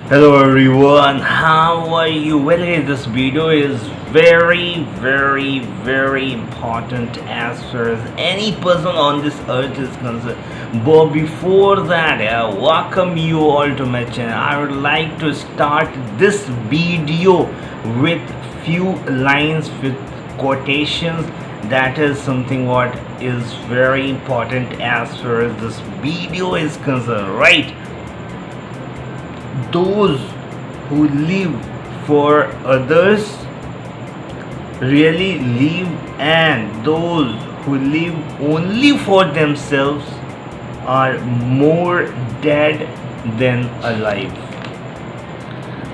Hello everyone, how are you? Well, hey, this video is very important as far as any person on this earth is concerned. But before that, welcome you all to my channel. I would like to start this video with few lines with quotations. That is something what is very important as far as this video is concerned, right? Those who live for others really live, and those who live only for themselves are more dead than alive.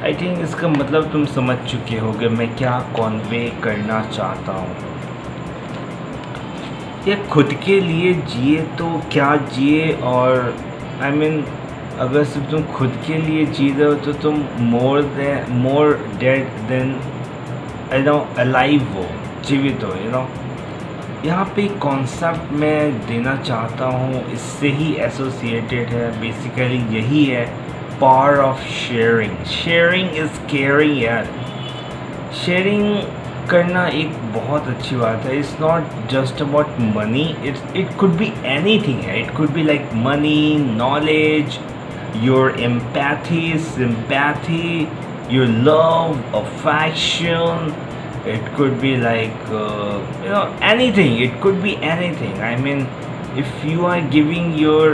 I think इसका मतलब तुम समझ चुके होगे मैं क्या Conway करना चाहता हूँ. ये खुद के लिए जिए तो क्या जिए, और आई मीन अगर सिर्फ तुम खुद के लिए जी रहे हो तो तुम मोर डेड देन अलाइव हो, जीवित हो. यहाँ पे कॉन्सेप्ट मैं देना चाहता हूँ, इससे ही एसोसिएटेड है. बेसिकली यही है, power of sharing. Sharing is caring यार. शेयरिंग करना एक बहुत अच्छी बात है. It's not just about money. It could be anything है. It could be like money, knowledge, your empathy, sympathy, your love, affection. It could be like anything. It could be anything. I mean, if you are giving your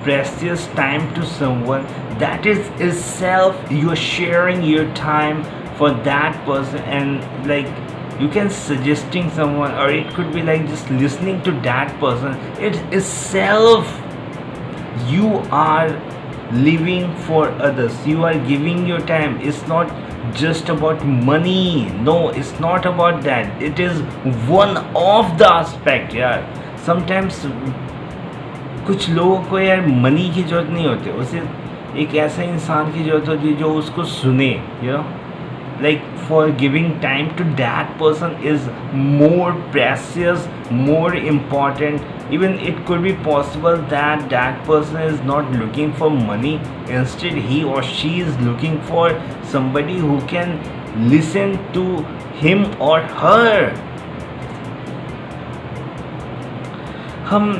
precious time to someone, that is itself you're sharing your time for that person. And like you can suggesting someone, or it could be like just listening to that person. It itself you are living for others. You are giving your time. It's not just about money. No, it's not about that. It is one of the aspect यार. Sometimes कुछ लोगों को यार money की ज़रूरत नहीं होती, उसे एक ऐसा इंसान की ज़रूरत होती है जो उसको सुने. Like for giving time to that person is more precious, more important. Even it could be possible that that person is not looking for money. Instead, he or she is looking for somebody who can listen to him or her. हम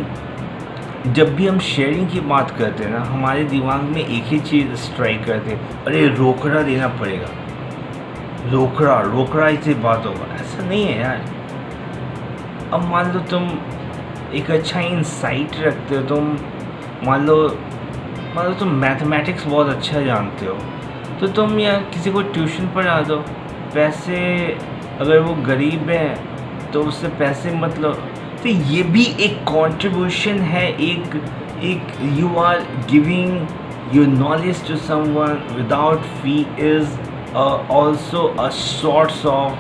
जब भी हम sharing की बात करते हैं ना, हमारे दिमाग में एक ही चीज़ स्ट्राइक करते हैं, अरे रोकड़ा देना पड़ेगा, रोकड़ा इससे बात होगा. ऐसा नहीं है यार. अब मान लो तुम एक अच्छा इंसाइट रखते हो, तुम मान लो तुम मैथमेटिक्स बहुत अच्छा जानते हो, तो तुम या किसी को ट्यूशन पढ़ा दो. पैसे अगर वो गरीब है तो उससे पैसे मत लो. तो ये भी एक कंट्रीब्यूशन है. एक you are giving your knowledge to someone without fee is also a source of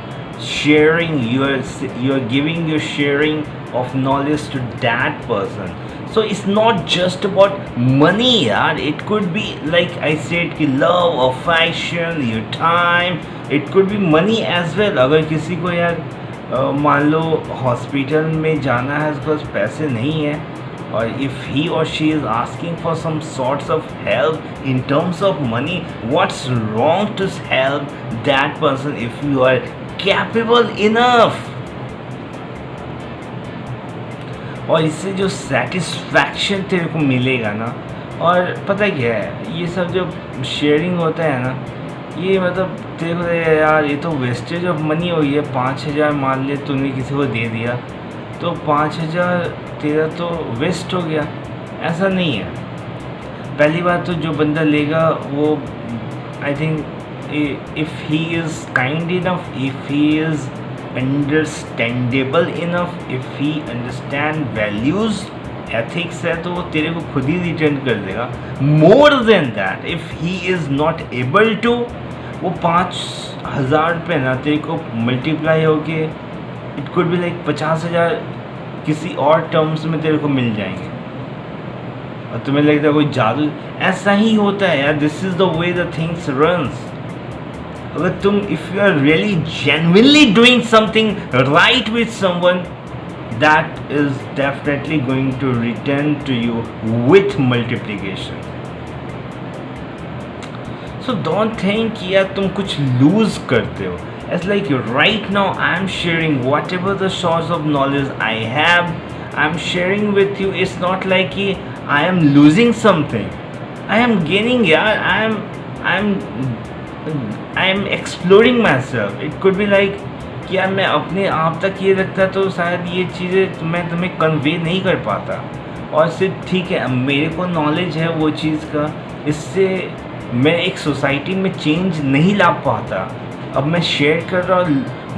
sharing. You're giving your sharing of knowledge to that person. So it's not just about money yaar. It could be like I said कि love, affection, your time. It could be money as well. अगर किसी को यार मान लो hospital में जाना है, उसके पास पैसे नहीं है, or if he or she is asking for some sorts of help in terms of money, what's wrong to help that person if you are capable enough? और इससे जो सेटिस्फैक्शन तेरे को मिलेगा ना, और पता क्या है, ये सब जो शेयरिंग होता है ना, ये मतलब तेरे को यार ये तो वेस्टेज ऑफ मनी हो गई है. 5,000 मान ले तूने किसी को दे दिया, तो 5,000 तेरा तो वेस्ट हो गया. ऐसा नहीं है. पहली बात तो जो बंदा लेगा वो I think if he is kind enough, if he is understandable enough, if he understand values, ethics है, तो वो तेरे को खुद ही रिटर्न कर देगा. More than that, if he is not able to, वो 5,000 रुपये ना तेरे को मल्टीप्लाई होके इट कुड बी लाइक 50,000 किसी और टर्म्स में तेरे को मिल जाएंगे. और तुम्हें लगता है कोई जादू. ऐसा ही होता है यार. This is the way the things runs. अगर तुम if you are really genuinely doing something right with someone, that is definitely going to return to you with multiplication. So don't think कि यार तुम कुछ लूज करते हो. It's like right now I'm sharing whatever the source of knowledge I have. I'm sharing with you. It's not like कि I am losing something. I am gaining. Yeah, I'm exploring myself. It could be like कि यार मैं अपने आप तक ये रखता तो शायद ये चीज़ें मैं तुम्हें कन्वे नहीं कर पाता. और सिर्फ ठीक है मेरे को नॉलेज है वो चीज़ का, इससे मैं एक सोसाइटी में चेंज नहीं ला पाता. अब मैं शेयर कर रहा हूँ,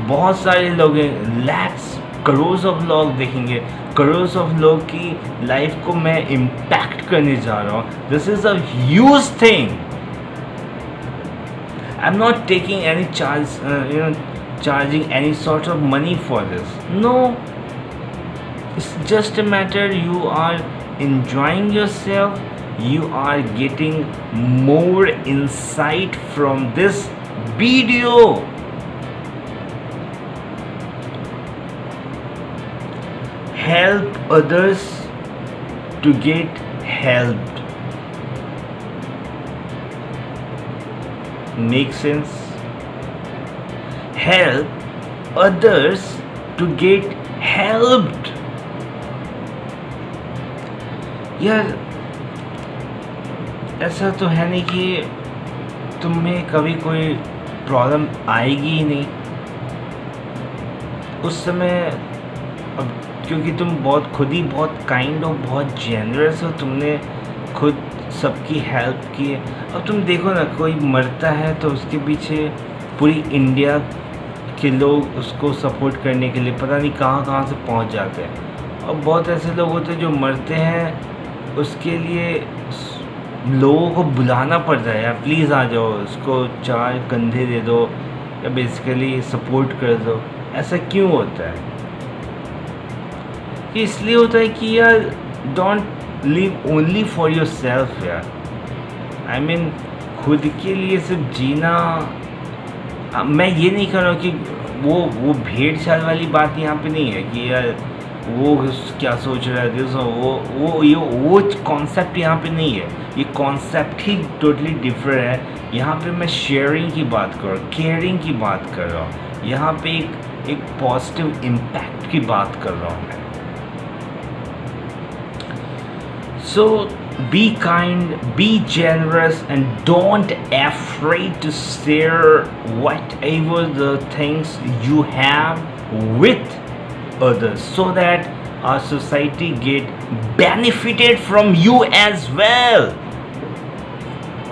बहुत सारे लोग हैं, लैक्स करोड़ ऑफ लोग देखेंगे, करोड़ ऑफ लोग की लाइफ को मैं इम्पैक्ट करने जा रहा हूँ. This is a huge thing. I am not taking any charge, charging any sort of money for this. No, it's just a matter you are enjoying yourself, you are getting more insight from this video. Help others to get helped. Make sense? Help others to get helped. यार ऐसा तो है नहीं कि तुम्हें कभी कोई problem आएगी ही नहीं उस समय. अब क्योंकि तुम बहुत खुद ही बहुत काइंड हो, बहुत जेनरस हो, तुमने खुद सबकी हेल्प की है. अब तुम देखो ना, कोई मरता है तो उसके पीछे पूरी इंडिया के लोग उसको सपोर्ट करने के लिए पता नहीं कहाँ कहाँ से पहुँच जाते हैं. और बहुत ऐसे लोग होते हैं जो मरते हैं, उसके लिए लोगों को बुलाना पड़ता है, यार प्लीज़ आ जाओ, उसको 4 कंधे दे दो या बेसिकली सपोर्ट कर दो. ऐसा क्यों होता है? कि इसलिए होता है कि यार don't live only for yourself यार. आई मीन खुद के लिए सिर्फ जीना. मैं ये नहीं कर रहा हूँ कि वो भेड़ चाल वाली बात यहाँ पे नहीं है कि यार वो क्या सोच रहा है, दिस वो कॉन्सेप्ट यहाँ पे नहीं है. ये कॉन्सेप्ट ही टोटली डिफरेंट है. यहाँ पे मैं शेयरिंग की बात कर रहा हूँ, केयरिंग की बात कर रहा हूँ. यहाँ पे एक पॉजिटिव इम्पैक्ट की बात कर रहा हूँ मैं. So be kind, be generous, and don't afraid to share whatever the things you have with others, so that our society get benefited from you as well.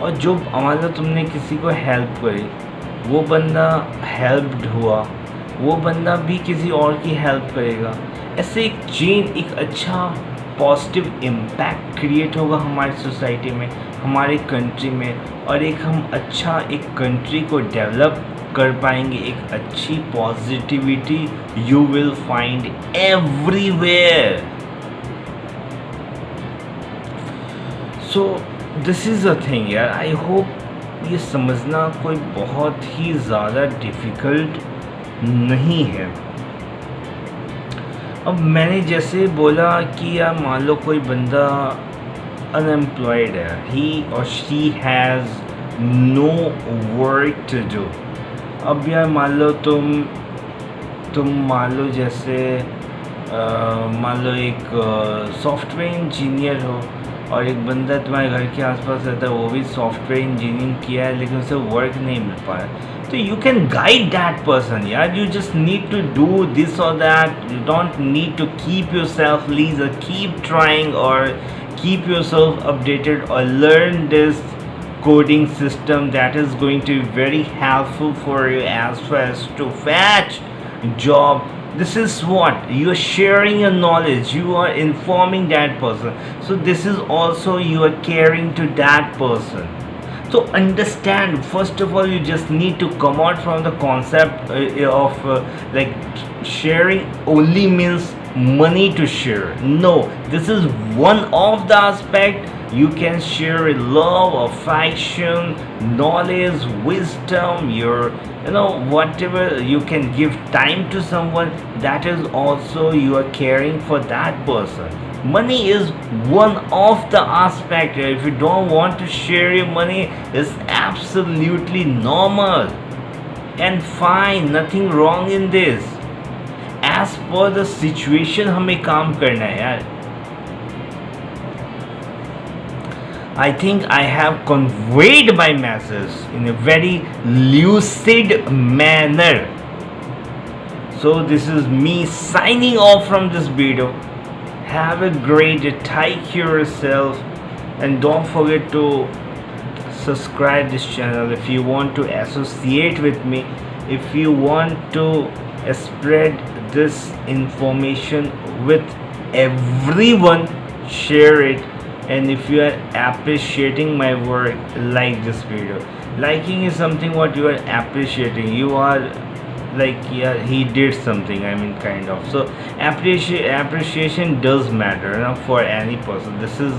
और जो मान लो तुमने किसी को हेल्प करी, वो बंदा हेल्प्ड हुआ, वो बंदा भी किसी और की हेल्प करेगा. ऐसे एक चेन, एक अच्छा पॉजिटिव इम्पैक्ट क्रिएट होगा हमारी सोसाइटी में, हमारे कंट्री में. और एक हम अच्छा एक कंट्री को डेवलप कर पाएंगे. एक अच्छी positivity you will find everywhere. So this is a thing यार. आई होप ये समझना कोई बहुत ही ज़्यादा डिफ़िकल्ट नहीं है. अब मैंने जैसे बोला कि यार मान लो कोई बंदा अनएम्प्लॉयड है, ही और she has no work to do. अब यार मान लो तुम मान लो जैसे मान लो एक सॉफ्टवेयर इंजीनियर हो और एक बंदा तुम्हारे घर के आसपास रहता है, वो भी सॉफ्टवेयर इंजीनियरिंग किया है लेकिन उसे वर्क नहीं मिल पाया. तो you can guide that person. Yeah, you just need to do this or that. You don't need to keep yourself lazy. Keep trying or keep yourself updated or learn this coding system that is going to be very helpful for you as far as to fetch job. This is what you are sharing your knowledge. You are informing that person. So this is also you are caring to that person. So understand, first of all, you just need to come out from the concept of like sharing only means money to share. No, this is one of the aspect. You can share love, affection, knowledge, wisdom, whatever you can give time to someone. That is also you are caring for that person. Money is one of the aspect. If you don't want to share your money, it's absolutely normal and fine, nothing wrong in this. As per the situation हमें काम करना है यार. I think I have conveyed my message in a very lucid manner. So this is me signing off from this video. Have a great day. Take care of yourself, and don't forget to subscribe this channel if you want to associate with me, if you want to spread this information with everyone, share it. And if you are appreciating my work, like this video. Liking is something what you are appreciating. You are like, yeah, he did something, I mean, kind of. So appreciation does matter, for any person. This is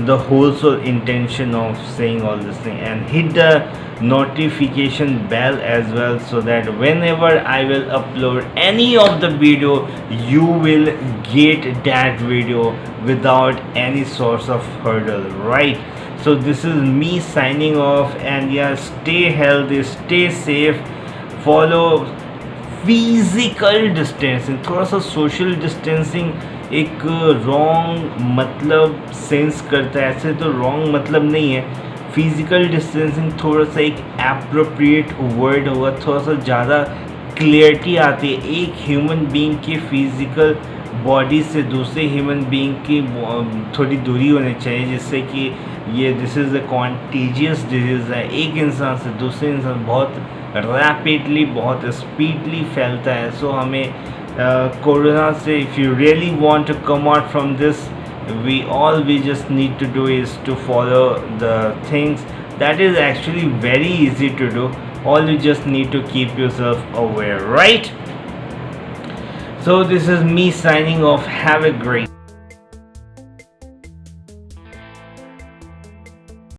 the whole soul intention of saying all this thing. And hit the notification bell as well, so that whenever I will upload any of the video, you will get that video without any source of hurdle, right? So this is me signing off. And yeah, stay healthy, stay safe, follow physical distancing. थोड़ा सा social distancing एक wrong मतलब sense करता है, ऐसे तो wrong मतलब नहीं है. फिजिकल डिस्टेंसिंग थोड़ा सा एक एप्रोप्रिएट वर्ड होगा, थोड़ा सा ज़्यादा क्लियरिटी आती है. एक ह्यूमन बीइंग के फिजिकल बॉडी से दूसरे ह्यूमन बीइंग की थोड़ी दूरी होनी चाहिए, जिससे कि ये this is a contiguous disease है. एक इंसान से दूसरे इंसान बहुत रैपिडली, बहुत स्पीडली फैलता है. सो हमें कोरोना से, if you really want to come out from this, we just need to do is to follow the things that is actually very easy to do. All you just need to keep yourself aware, right? So this is me signing off. Have a great